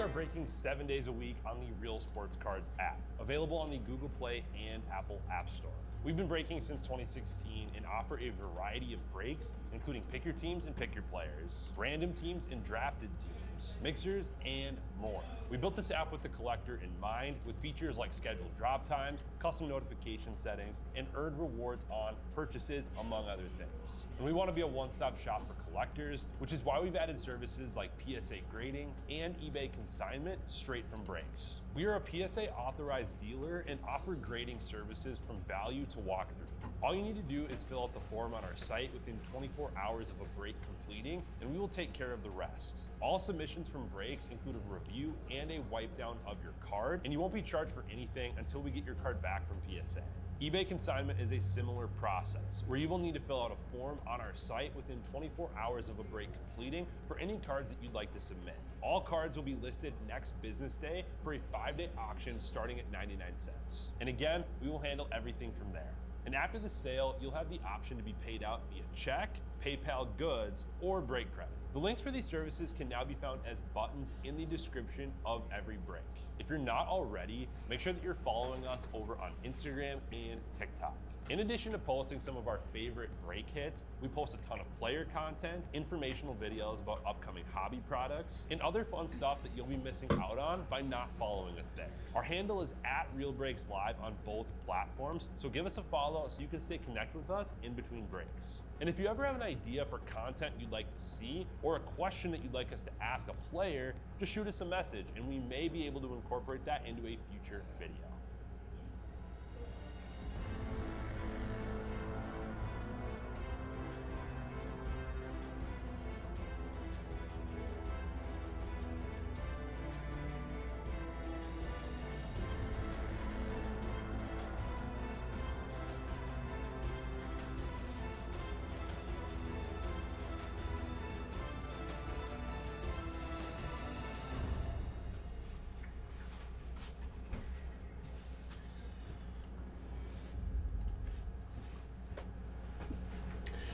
are breaking 7 days a week on the Real Sports Cards app, available on the Google Play and Apple App Store. We've been breaking since 2016 and offer a variety of breaks, including pick your teams and pick your players, random teams and drafted teams, mixers, and more. We built this app with the collector in mind, with features like scheduled drop times, custom notification settings, and earned rewards on purchases, among other things. And we want to be a one-stop shop for collectors, which is why we've added services like PSA grading and eBay consignment straight from breaks. We are a PSA authorized dealer and offer grading services from value to walkthrough. All you need to do is fill out the form on our site within 24 hours of a break completing, and we will take care of the rest. All submissions from breaks include a review and a wipe down of your card, and you won't be charged for anything until we get your card back from PSA. eBay consignment is a similar process, where you will need to fill out a form on our site within 24 hours of a break completing for any cards that you'd like to submit. All cards will be listed next business day for a 5-day auction starting at 99 cents. And again, we will handle everything from there. And after the sale, you'll have the option to be paid out via check, PayPal goods, or break credit. The links for these services can now be found as buttons in the description of every break. If you're not already, make sure that you're following us over on Instagram and TikTok. In addition to posting some of our favorite break hits, we post a ton of player content, informational videos about upcoming hobby products, and other fun stuff that you'll be missing out on by not following us there. Our handle is @RealBreaksLive on both platforms, so give us a follow so you can stay connected with us in between breaks. And if you ever have an idea for content you'd like to see, or a question that you'd like us to ask a player, just shoot us a message and we may be able to incorporate that into a future video.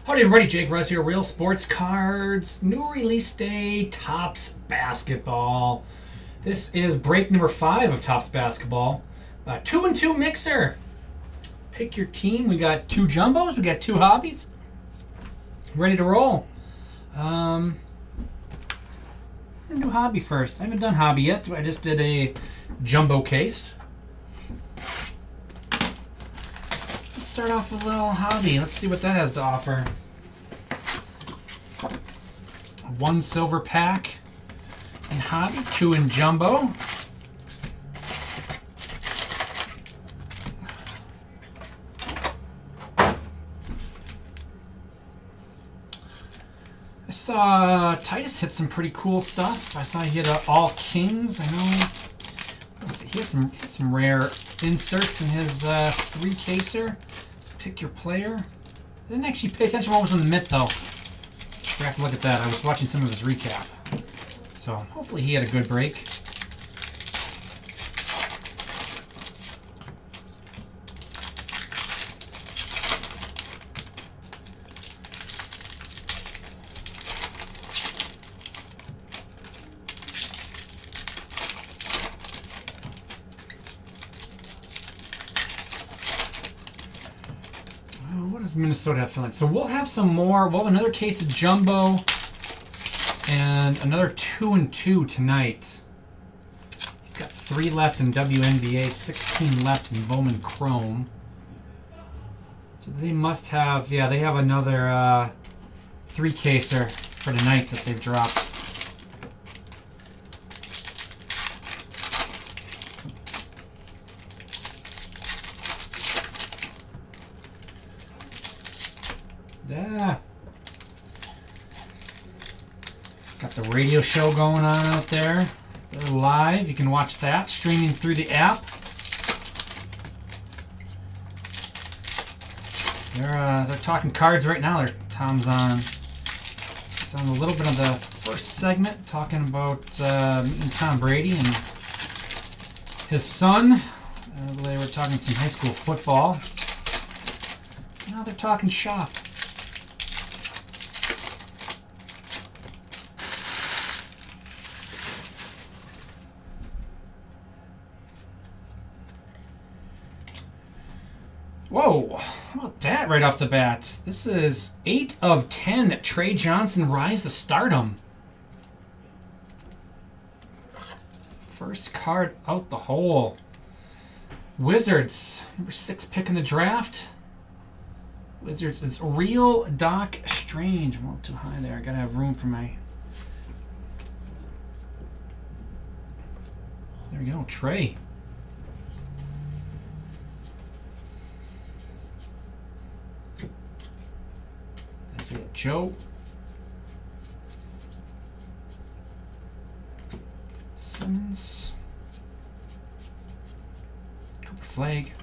Howdy everybody, Jake Russ here, Real Sports Cards, new release day, Topps Basketball. This is break number 5 of Topps Basketball. 2-and-2 mixer. Pick your team. We got 2 jumbos, we got 2 hobbies. Ready to roll. I'm gonna do hobby first. I haven't done hobby yet, I just did a jumbo case. Start off with a little hobby. Let's see what that has to offer. 1 silver pack in hobby, 2 in jumbo. I saw Titus hit some pretty cool stuff. I saw he hit all kings. I know. Let's see, he hit some rare inserts in his 3-caser. Pick your player. I didn't actually pay attention to what was in the mitt though. I have to look at that. I was watching some of his recap. So hopefully he had a good break. What does Minnesota have feeling? So we'll have some more. We'll have another case of jumbo and another 2-and-2 tonight. He's got 3 left in WNBA, 16 left in Bowman Chrome. So they must have, yeah, they have another 3-caser for tonight that they've dropped. Yeah. Got the radio show going on out there. They're live. You can watch that streaming through the app. They're talking cards right now. Tom's on. He's on a little bit of the first segment talking about Tom Brady and his son. They were talking some high school football. Now they're talking shop. Whoa, how about that right off the bat? This is 8 of 10. Trey Johnson, rise to stardom. First card out the hole. Wizards, number 6 pick in the draft. Wizards, it's Real Doc Strange. I'm a little too high there. I gotta have room for my... There we go, Trey. That's it, Joe. Simmons. Cooper Flag.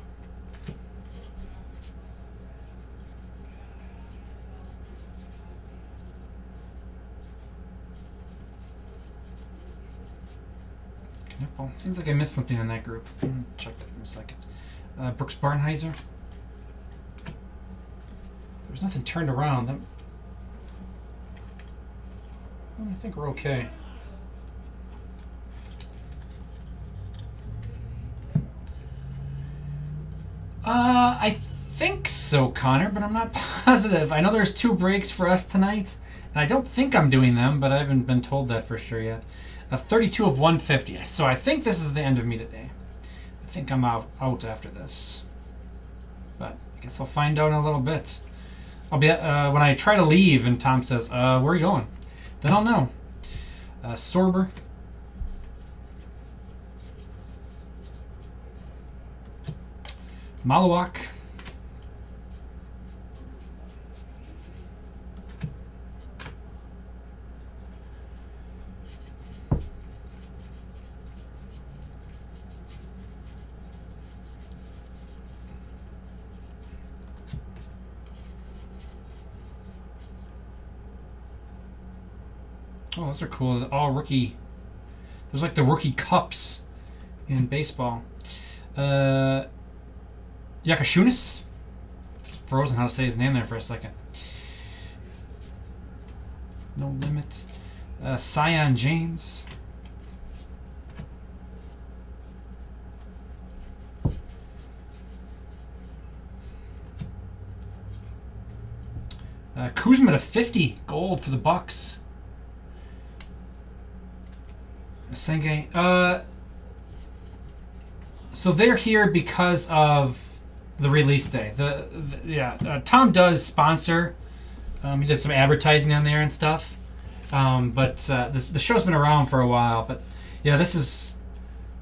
Well, seems like I missed something in that group. Check that in a second. Brooks Barnheiser. There's nothing turned around. I think we're okay. I think so, Connor, but I'm not positive. I know there's 2 breaks for us tonight, and I don't think I'm doing them, but I haven't been told that for sure yet. 32 of 150. So I think this is the end of me today. I think I'm out after this. But I guess I'll find out in a little bit. I'll be when I try to leave and Tom says, where are you going? Then I'll know. Sorber. Malawak. Oh, those are cool. All rookie. There's like the rookie cups in baseball. Yakashunis. Frozen how to say his name there for a second. No limit. Sion James. Kuzma to 50 gold for the Bucks. Senge. So they're here because of the release day. Tom does sponsor. He did some advertising on there and stuff. But the show's been around for a while. But yeah, this is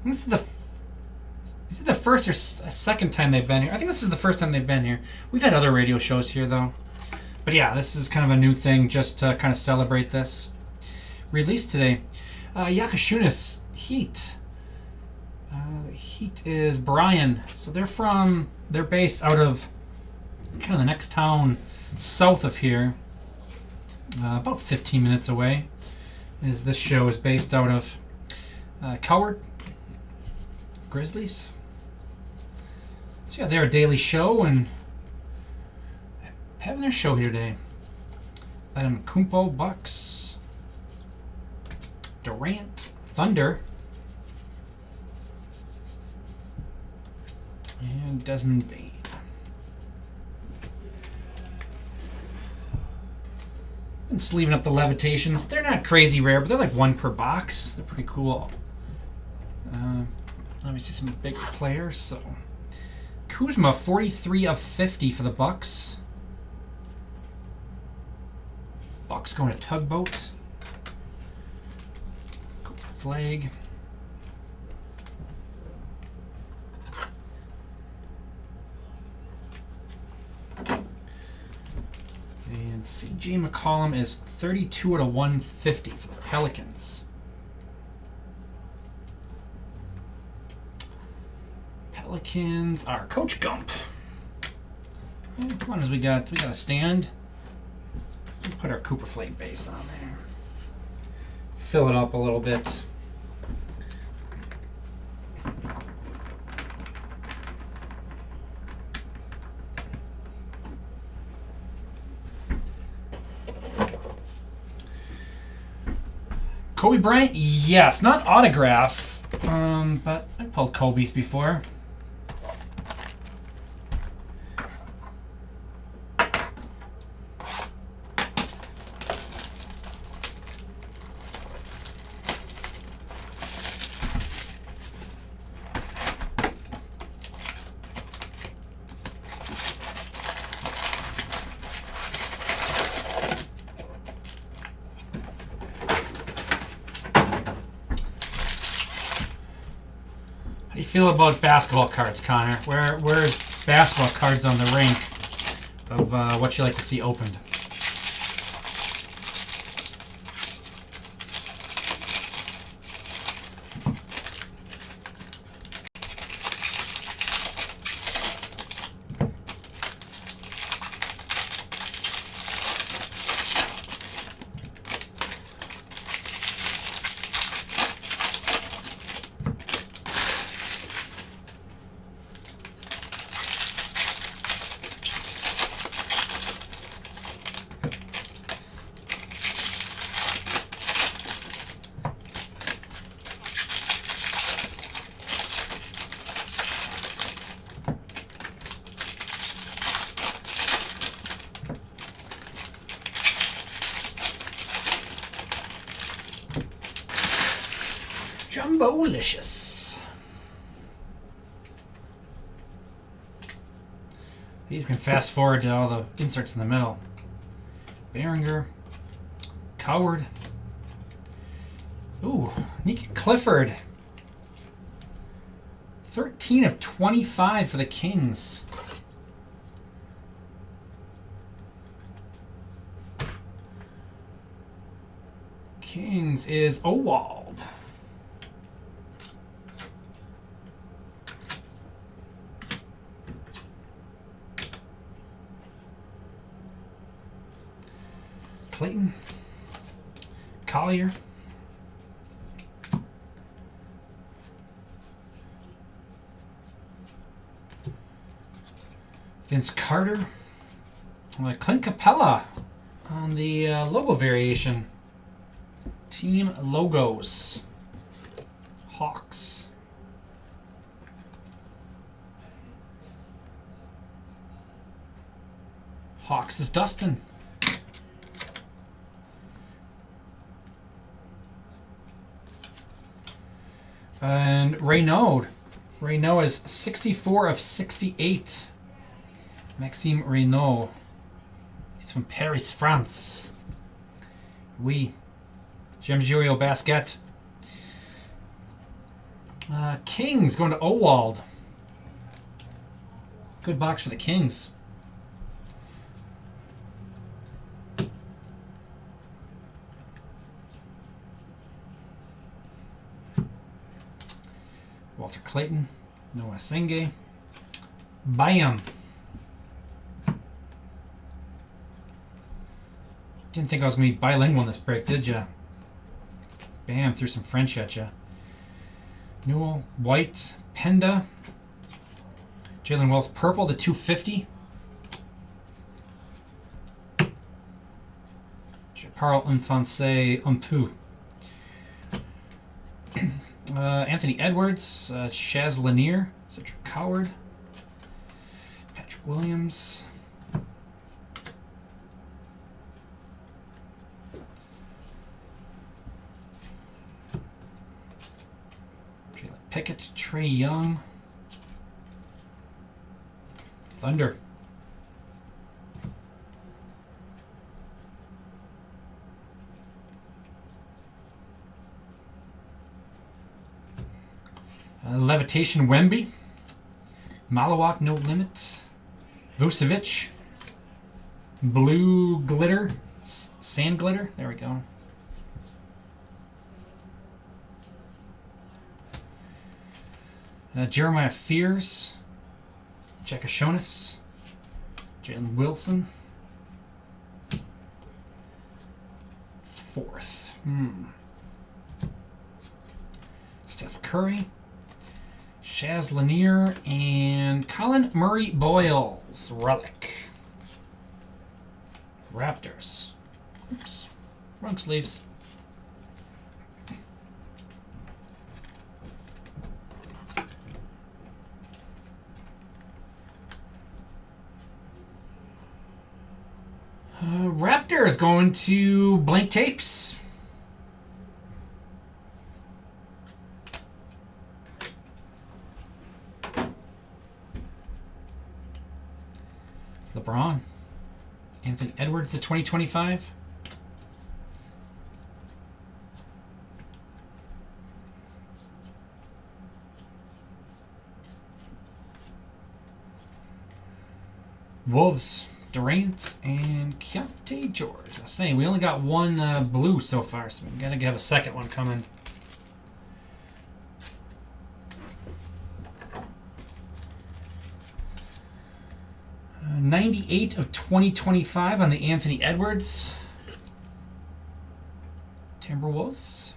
the first or second time they've been here. I think this is the first time they've been here. We've had other radio shows here though. But yeah, this is kind of a new thing just to kind of celebrate this. Released today. Yakashunis, Heat. Heat is Brian. So they're based out of kind of the next town south of here. About 15 minutes away. This show is based out of Coward. Grizzlies. So yeah, they're a daily show and having their show here today. Adam Kumpo, Bucks. Durant, Thunder. And Desmond Bane. And sleeving up the Levitations. They're not crazy rare, but they're like 1 per box. They're pretty cool. Let me see some big players. So Kuzma, 43 of 50 for the Bucks. Bucks going to Tugboat. Flag. And CJ McCollum is 32 out of 150 for the Pelicans. Pelicans are Coach Gump. And come on, we got a stand. Let's put our Cooper Flag base on there. Fill it up a little bit. Kobe Bryant, yes, not autograph, but I pulled Kobe's before. feel about basketball cards, Connor? Where's basketball cards on the rank of what you like to see opened? Jumbo-licious. You can fast forward to all the inserts in the middle. Behringer, Coward. Ooh, Nick Clifford. 13 of 25 for the Kings. Kings is Owald. Clayton, Collier, Vince Carter, Clint Capella on the logo variation. Team logos. Hawks. Hawks is Dustin. And Reynaud. Reynaud is 64 of 68. Maxime Reynaud. He's from Paris, France. Oui. James Julio Basket. Kings going to Owald. Good box for the Kings. Walter Clayton, Noah Senge, Bam. Didn't think I was going to be bilingual in this break, did ya? Bam, threw some French at ya. Newell, White, Penda, Jalen Wells, purple to 250. Parle Infanse Umpu. Anthony Edwards, Shaz Lanier, Cedric Coward, Patrick Williams, Jalen Pickett, Trey Young, Thunder. Levitation Wemby. Malawak No Limit. Vucevic. Blue Glitter. Sand Glitter. There we go. Jeremiah Fears. Jekashonis. Jalen Wilson. Fourth. Steph Curry. Shaz Lanier and Colin Murray Boyles. Relic. Raptors. Oops. Wrong sleeves. Raptors going to blank tapes. LeBron. Anthony Edwards to 2025. Wolves, Durant, and Keontae George. I was saying, we only got one blue so far, so we got to have a second one coming. Uh, 98 of 2025 on the Anthony Edwards. Timberwolves.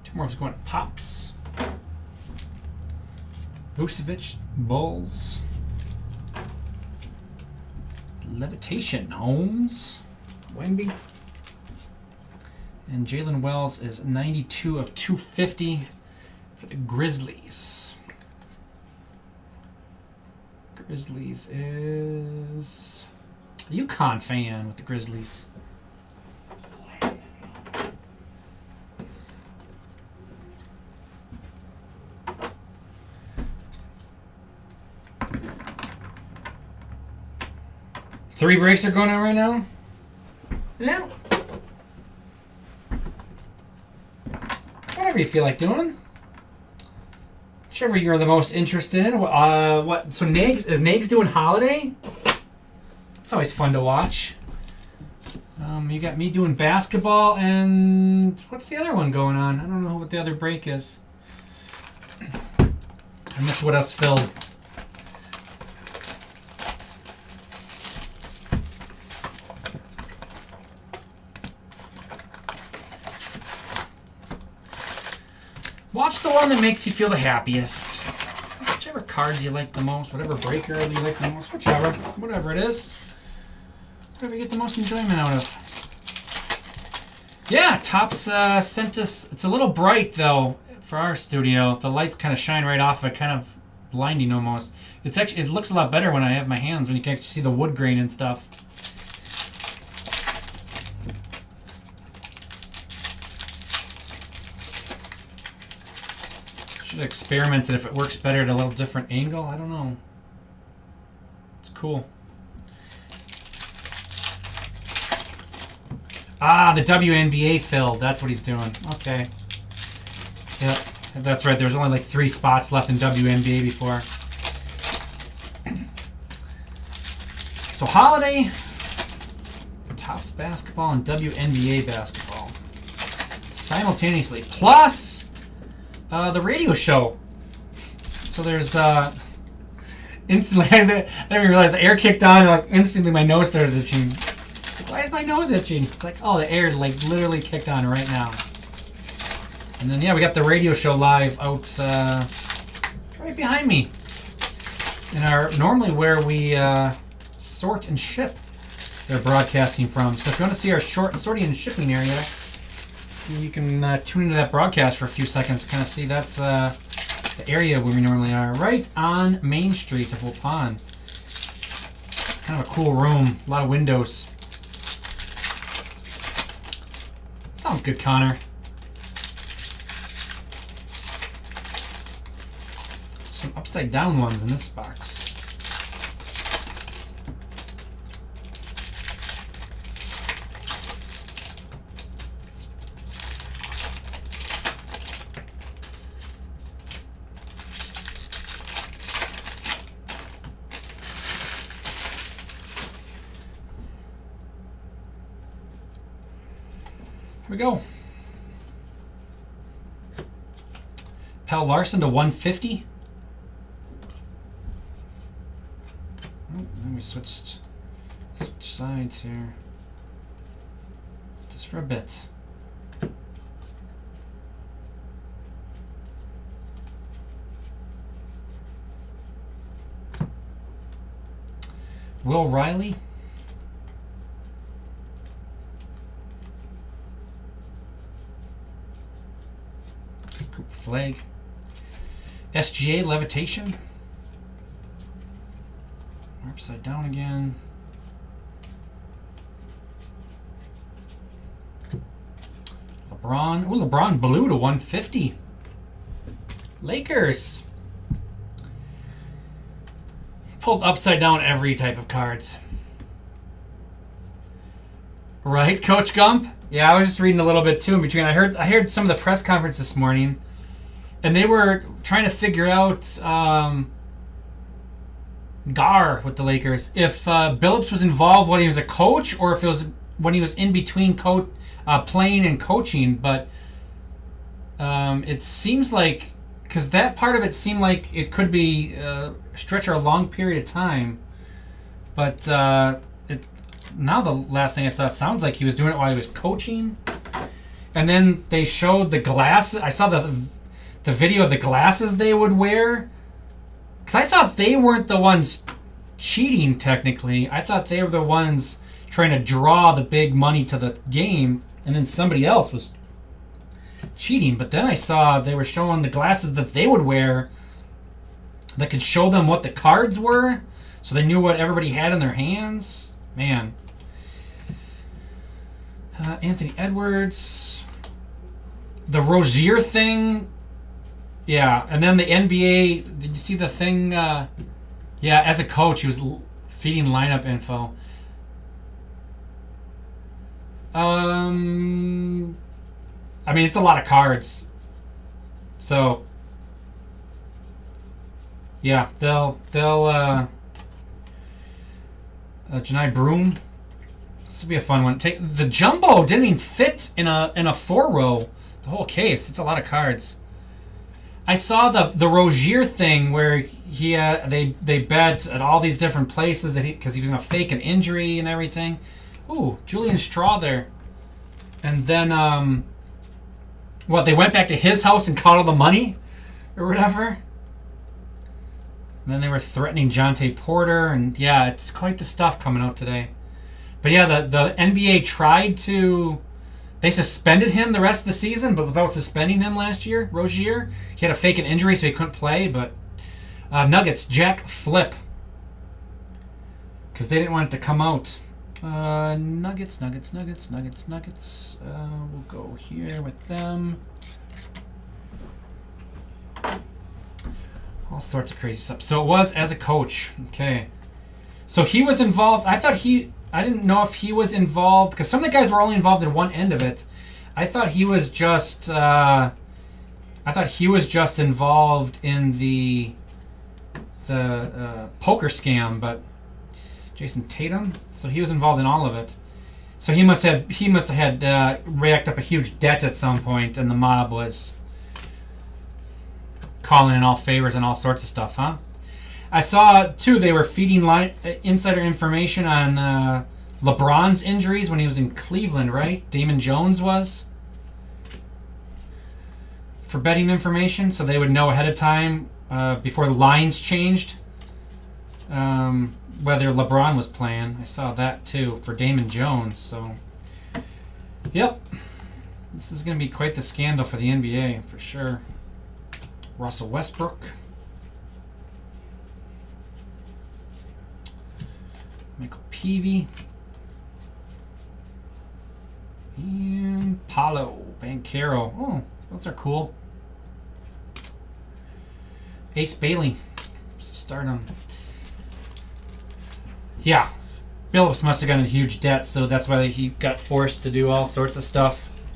Timberwolves going to Pops. Vucevic, Bulls. Levitation, Holmes. Wemby. And Jalen Wells is 92 of 250 for the Grizzlies. Grizzlies is a UConn fan with the Grizzlies. Three breaks are going on right now? Yeah. Whatever you feel like doing. Whichever you're the most interested in. What? So Nags, is Nags doing Holiday? It's always fun to watch. You got me doing basketball, and what's the other one going on? I don't know what the other break is. I missed what else filled. Watch the one that makes you feel the happiest. Whichever cards you like the most, whatever breaker you like the most, whichever, whatever it is. Whatever you get the most enjoyment out of. Yeah, Topps sent us, it's a little bright though for our studio. The lights kind of shine right off it, kind of blinding almost. It's actually, it looks a lot better when I have my hands, when you can actually see the wood grain and stuff. Should have experimented if it works better at a little different angle. I don't know. It's cool. Ah, the WNBA filled. That's what he's doing. Okay. Yep, that's right. There was only like 3 spots left in WNBA before. So Holiday, Topps basketball, and WNBA basketball simultaneously. Plus the radio show. So there's instantly, I didn't even realize the air kicked on, and like instantly my nose started itching. Why is my nose itching? It's like, oh, the air like literally kicked on right now. And then yeah, we got the radio show live out right behind me. In our normally where we sort and ship. They're broadcasting from. So if you want to see our sorting and shipping area, you can tune into that broadcast for a few seconds to kind of see that's the area where we normally are. Right on Main Street of Waupun. Kind of a cool room. A lot of windows. Sounds good, Connor. Some upside down ones in this box. Here we go. Pal Larson to 150. Oh, then we switch sides here. Just for a bit. Will Riley. Cooper Flag. SGA Levitation. Upside down again. LeBron. Oh, LeBron blue to 150. Lakers. Pulled upside down every type of cards. Right, Coach Gump? Yeah, I was just reading a little bit too in between. I heard some of the press conference this morning, and they were trying to figure out Gar with the Lakers. If Billups was involved when he was a coach, or if it was when he was in between playing and coaching, but it seems like, because that part of it seemed like it could be a stretch or a long period of time, but now the last thing I saw, it sounds like he was doing it while he was coaching. And then they showed the glasses. I saw the video of the glasses they would wear, because I thought they weren't the ones cheating technically. I thought they were the ones trying to draw the big money to the game, and then somebody else was cheating. But then I saw they were showing the glasses that they would wear that could show them what the cards were, so they knew what everybody had in their hands. Man. Anthony Edwards. The Rozier thing. Yeah, and then the NBA. Did you see the thing? Yeah, as a coach, he was feeding lineup info. I mean, it's a lot of cards. So, yeah, they'll Janai Broom. This will be a fun one. Take the jumbo didn't even fit in a 4-row. The whole case. It's a lot of cards. I saw the Rozier thing where they bet at all these different places that because he was gonna fake an injury and everything. Ooh, Julian Straw there. And then they went back to his house and caught all the money or whatever. And then they were threatening Jonte Porter, and yeah, it's quite the stuff coming out today. But yeah, the NBA tried to... They suspended him the rest of the season, but without suspending him last year, Rozier. He had a fake an injury, so he couldn't play, but... Nuggets, Jack Flip. Because they didn't want it to come out. Nuggets. We'll go here with them. All sorts of crazy stuff. So it was as a coach. Okay. So he was involved. I didn't know if he was involved, because some of the guys were only involved in one end of it. I thought he was just involved in the poker scam, but Jason Tatum. So he was involved in all of it. So he must have had racked up a huge debt at some point, and the mob was calling in all favors and all sorts of stuff, huh? I saw, too, they were feeding insider information on LeBron's injuries when he was in Cleveland, right? Damon Jones was. For betting information, so they would know ahead of time, before the lines changed, whether LeBron was playing. I saw that, too, for Damon Jones, so... Yep. This is going to be quite the scandal for the NBA, for sure. Russell Westbrook. Michael Peavy. And Paolo Banchero. Oh, those are cool. Ace Bailey. Stardom. Yeah. Billups must have gotten a huge debt, so that's why he got forced to do all sorts of stuff.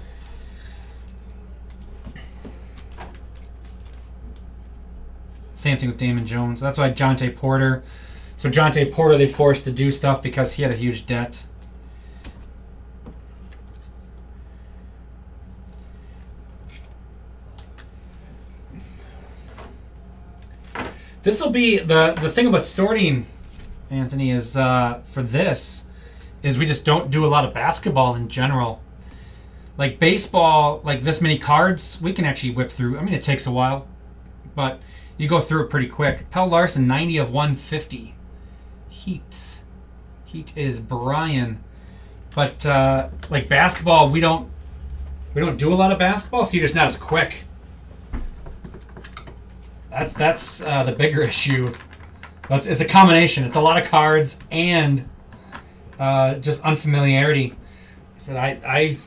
Same thing with Damon Jones. That's why Jonte Porter. So Jonte Porter, they forced to do stuff because he had a huge debt. This will be the thing about sorting, Anthony, is for this is we just don't do a lot of basketball in general. Like baseball, like this many cards, we can actually whip through. I mean, it takes a while, but you go through it pretty quick. Pelle Larsson, 90 of 150. Heat is Brian. But like basketball, we don't do a lot of basketball, so you're just not as quick. That's the bigger issue. It's a combination. It's a lot of cards and just unfamiliarity. So I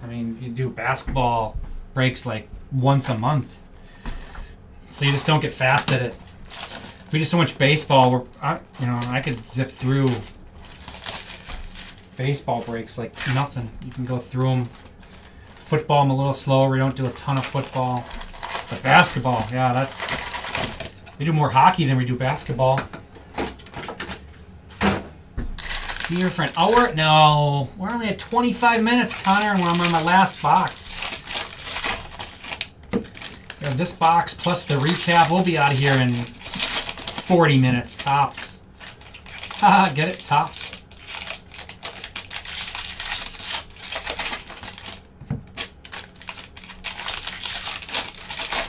mean, you do basketball breaks like once a month, so you just don't get fast at it. We do so much baseball. I could zip through baseball breaks like nothing. You can go through them. Football, I'm a little slower. We don't do a ton of football. But basketball, yeah, We do more hockey than we do basketball. Here for an hour. No, we're only at 25 minutes, Connor, and I'm on my last box. We have this box plus the recap. We'll be out of here in 40 minutes, tops. Haha, get it? Tops.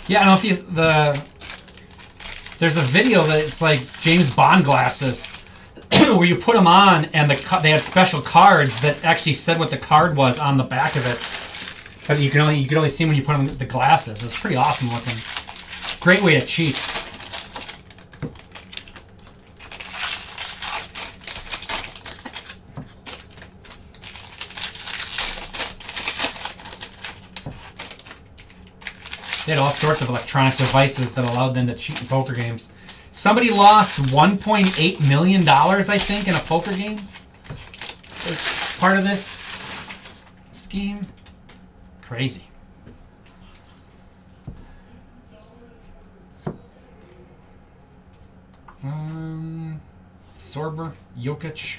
Yeah, I don't know if you there's a video that it's like James Bond glasses where you put them on and they had special cards that actually said what the card was on the back of it. But you could only see when you put on the glasses. It was pretty awesome looking. Great way to cheat. They had all sorts of electronic devices that allowed them to cheat in poker games. Somebody lost $1.8 million, I think, in a poker game as part of this scheme. Crazy. Sorber, Jokic,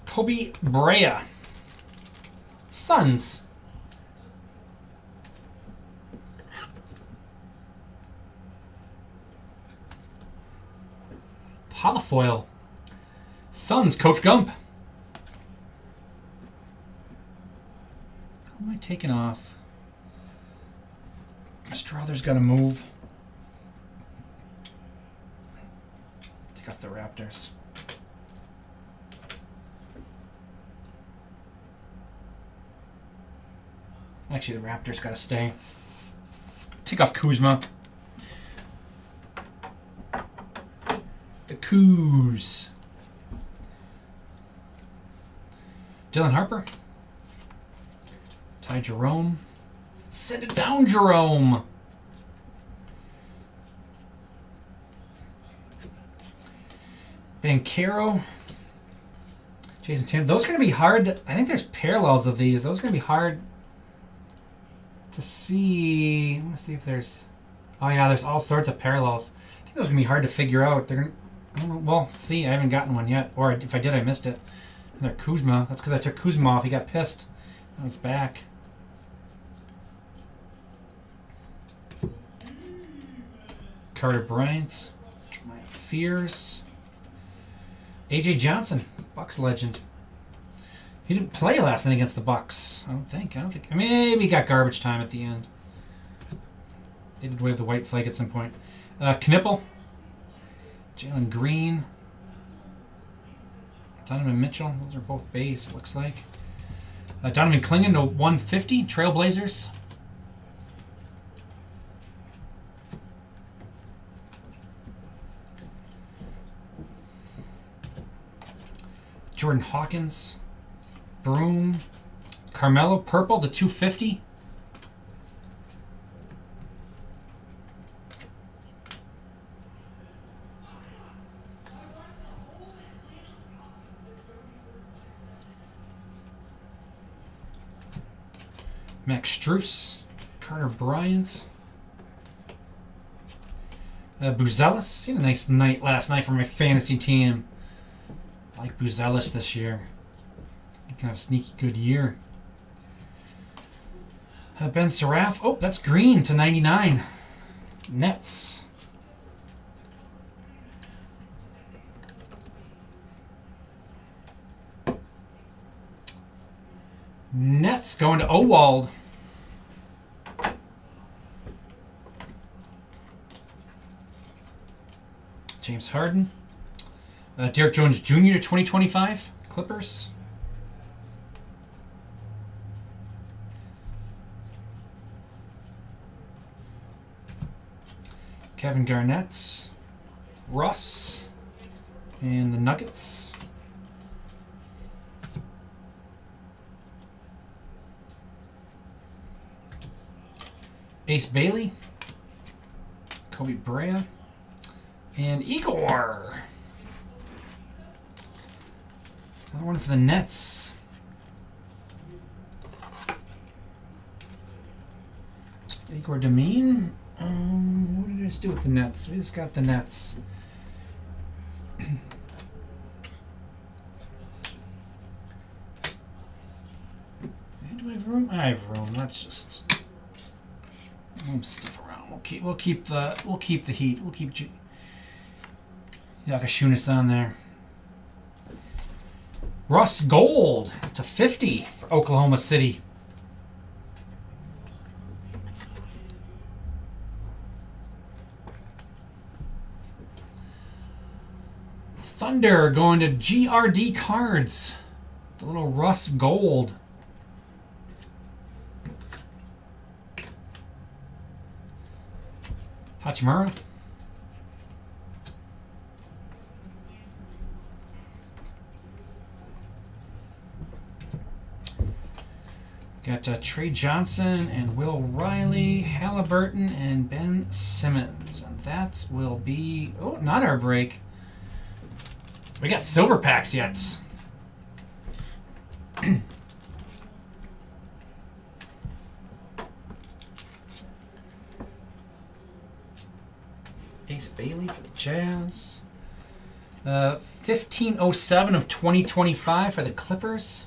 Kobe Brea, Suns. Holofoil. Suns, Coach Gump. Who am I taking off? Strother's got to move. Take off the Raptors. Actually, the Raptors got to stay. Take off Kuzma. The Kuz. Dylan Harper. Ty Jerome. Send it down, Jerome. Banchero. Jason Tatum. Those are going to be hard. I think there's parallels of these. Those are going to be hard to see. Let me see if there's... Oh, yeah, there's all sorts of parallels. I think those are going to be hard to figure out. They're going to... I don't know. Well, see, I haven't gotten one yet. Or if I did, I missed it. Another Kuzma. That's because I took Kuzma off. He got pissed. Now he's back. Carter Bryant. Jeremiah Fears. AJ Johnson. Bucks legend. He didn't play last night against the Bucks. I don't think. Maybe he got garbage time at the end. They did wave the white flag at some point. Knipple. Jalen Green. Donovan Mitchell. Those are both base, it looks like. Donovan Clingan to 150. Trailblazers. Jordan Hawkins. Broom. Carmelo. Purple to 250. Max Strus, Carter Bryant, Buzelis. He had a nice night last night for my fantasy team. I like Buzelis this year. He can have a sneaky good year. Ben Seraph. Oh, that's green to 99. Nets. Nets going to Owald. James Harden. Derek Jones Jr. to 2025. Clippers. Kevin Garnett. Russ. And the Nuggets. Ace Bailey, Kobe Brea, and Igor. Another one for the Nets. Igor Demine, What did I just do with the Nets? We just got the Nets. Do I have room? I have room. Let's just move stuff around. We'll keep the heat. We'll keep Yakashunas on there. Russ Gold to 50 for Oklahoma City. Thunder going to GRD Cards. The little Russ Gold. Hachimura. Got Trey Johnson and Will Riley, Halliburton, and Ben Simmons. And that will be... Oh, not our break. We got silver packs yet. Ace Bailey for the Jazz. 1507 of 2025 for the Clippers.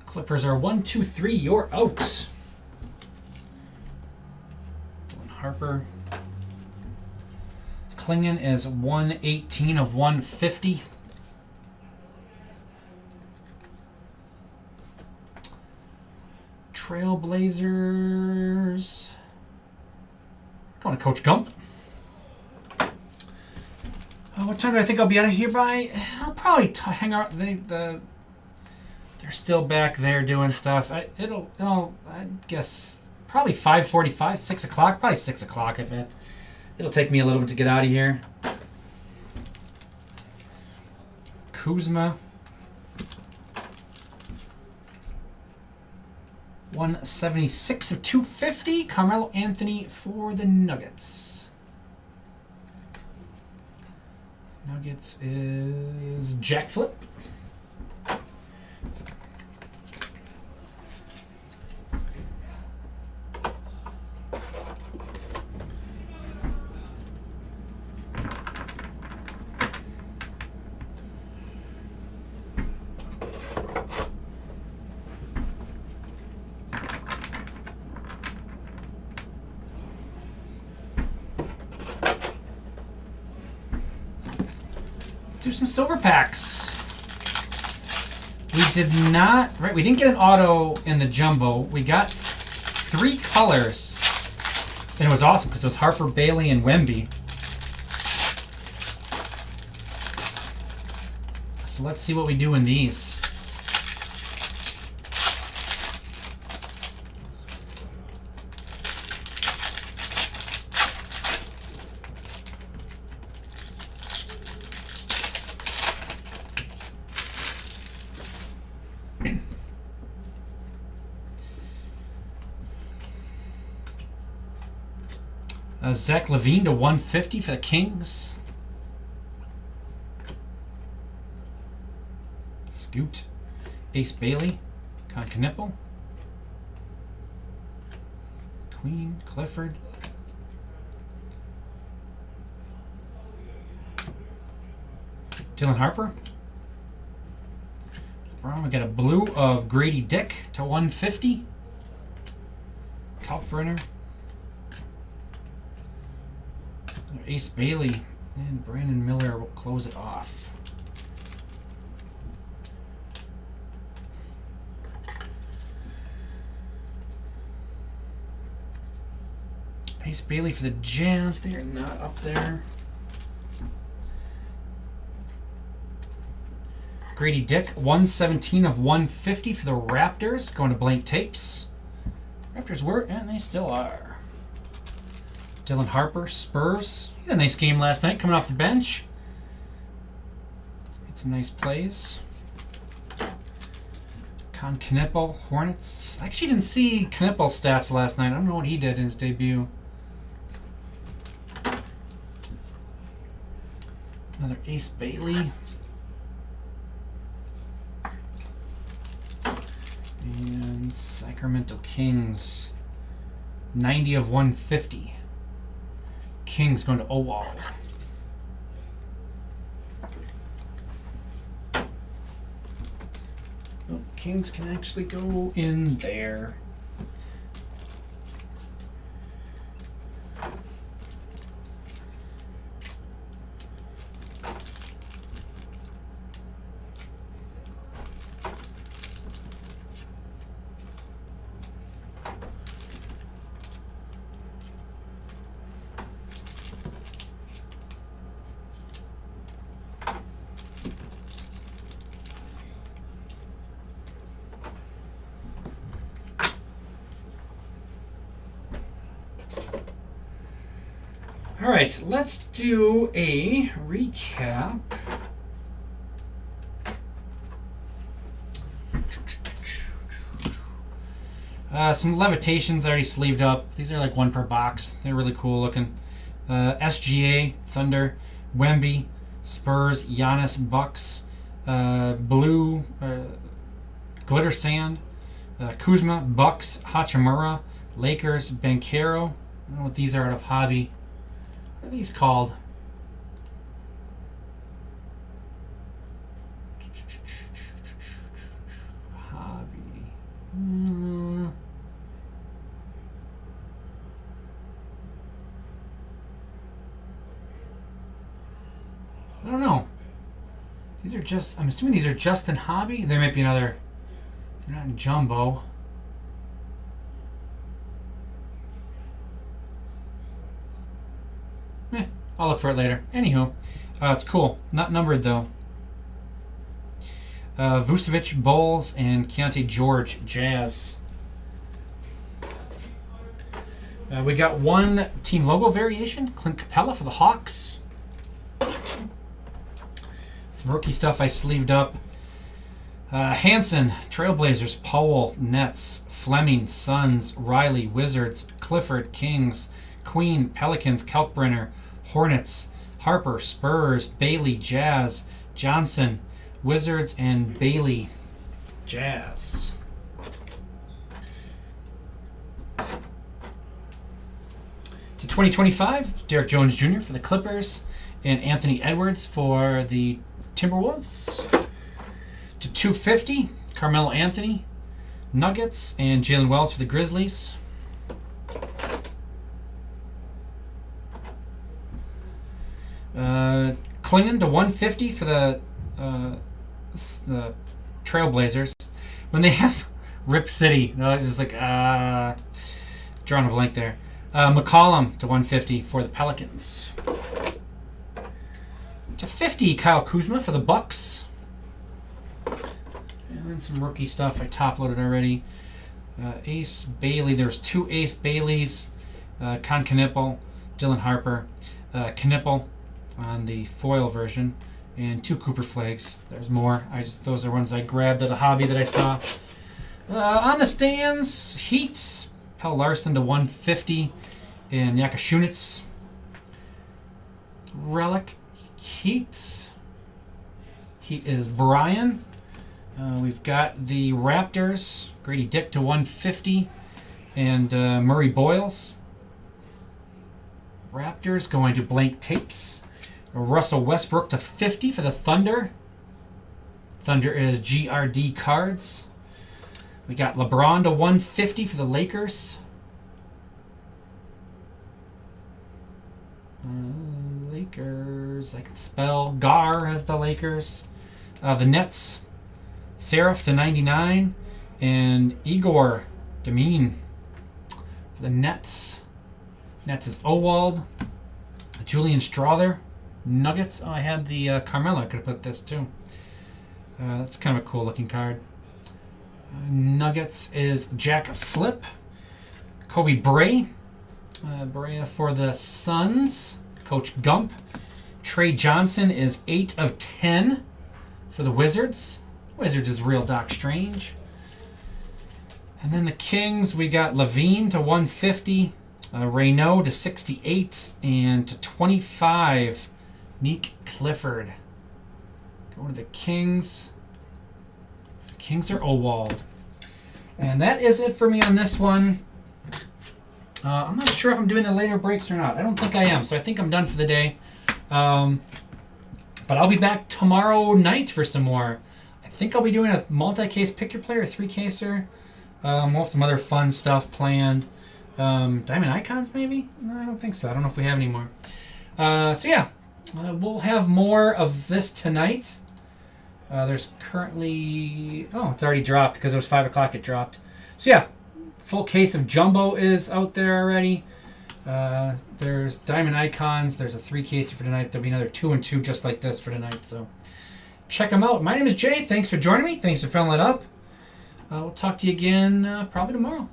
Clippers are 1, 2, 3. You're out. Harper. Klingon is 118 of 150. Trailblazers. Going to Coach Gump. What time do I think I'll be out of here by? I'll probably hang out. They're still back there doing stuff. I guess probably 5:45, 6 o'clock. Probably 6 o'clock. I bet. It'll take me a little bit to get out of here. Kuzma. 176 of 250. Carmelo Anthony for the Nuggets. Nuggets is Jack Flip. Do some silver packs. We did not, right? We didn't get an auto in the jumbo. We got 3 colors, and it was awesome because it was Harper, Bailey, and Wemby. So let's see what we do in these. Zach LaVine to 150 for the Kings. Scoot. Ace Bailey. Concaniple. Queen. Clifford. Dylan Harper. Brown, we got a blue of Grady Dick to 150. Kalkbrenner. Ace Bailey and Brandon Miller will close it off. Ace Bailey for the Jazz. They are not up there. Grady Dick, 117 of 150 for the Raptors. Going to blank tapes. Raptors were, and they still are. Dylan Harper, Spurs. He had a nice game last night coming off the bench. Made some nice plays. Concaniple, Hornets. I actually didn't see Canipple's stats last night. I don't know what he did in his debut. Another Ace Bailey. And Sacramento Kings. 90 of 150. Kings going to Owald. Oh, Kings can actually go in there. All right, let's do a recap. Some Levitations I already sleeved up. These are like one per box. They're really cool looking. SGA, Thunder, Wemby, Spurs, Giannis, Bucks, Blue, Glitter Sand, Kuzma, Bucks, Hachimura, Lakers, Banchero. I don't know what these are out of Hobby. What are these called? Hobby. I don't know. These are just, I'm assuming these are just in Hobby. There might be another, they're not in Jumbo. I'll look for it later. Anywho, it's cool. Not numbered though. Vucevic, Bulls, and Keontae George, Jazz. We got one team logo variation. Clint Capella for the Hawks. Some rookie stuff I sleeved up. Hansen, Trailblazers, Powell, Nets, Fleming, Suns, Riley, Wizards, Clifford, Kings, Queen, Pelicans, Kalkbrenner, Hornets, Harper, Spurs, Bailey, Jazz, Johnson, Wizards, and Bailey, Jazz. To 2025, Derek Jones Jr. for the Clippers and Anthony Edwards for the Timberwolves. To 250, Carmelo Anthony, Nuggets, and Jalen Wells for the Grizzlies. Klingon to 150 for the Trailblazers. When they have Rip City, no, it's just like drawing a blank there. McCollum to 150 for the Pelicans. To 50, Kyle Kuzma for the Bucks. And then some rookie stuff I top loaded already. Ace Bailey. There's two Ace Baileys. Con Knipple, Dylan Harper, Knipple on the foil version, and two Cooper Flags. There's more. Those are ones I grabbed at a Hobby that I saw. On the stands, Heat, Pelle Larsson to 150, and Yakashunitz. Relic, Heat. Heat is Brian. We've got the Raptors, Grady Dick to 150, and Murray Boyles. Raptors going to blank tapes. Russell Westbrook to 50 for the Thunder. Thunder is GRD cards. We got LeBron to 150 for the Lakers. Lakers, I can spell. Gar has the Lakers. The Nets, Seraph to 99, and Igor Demine for the Nets. Nets is Owald. Julian Strawther, Nuggets. Oh, I had the Carmelo. I could have put this too. That's kind of a cool looking card. Nuggets is Jack Flip. Kobe Bray. Bray for the Suns. Coach Gump. Trey Johnson is 8 of 10 for the Wizards. Wizards is real Doc Strange. And then the Kings, we got Levine to 150. Reynaud to 68. And to 25, Meek Clifford. Going to the Kings. The Kings are Owald. And that is it for me on this one. I'm not sure if I'm doing the later breaks or not. I don't think I am, so I think I'm done for the day. But I'll be back tomorrow night for some more. I think I'll be doing a multi-case pick your player, a 3-caser. We'll have some other fun stuff planned. Diamond Icons, maybe? No, I don't think so. I don't know if we have any more. So yeah, we'll have more of this tonight. There's currently... Oh, it's already dropped because it was 5 o'clock it dropped. So yeah, full case of Jumbo is out there already. There's Diamond Icons. There's a 3-caser for tonight. There'll be another 2 and 2 just like this for tonight. So check them out. My name is Jay. Thanks for joining me. Thanks for filling it up. We'll talk to you again probably tomorrow.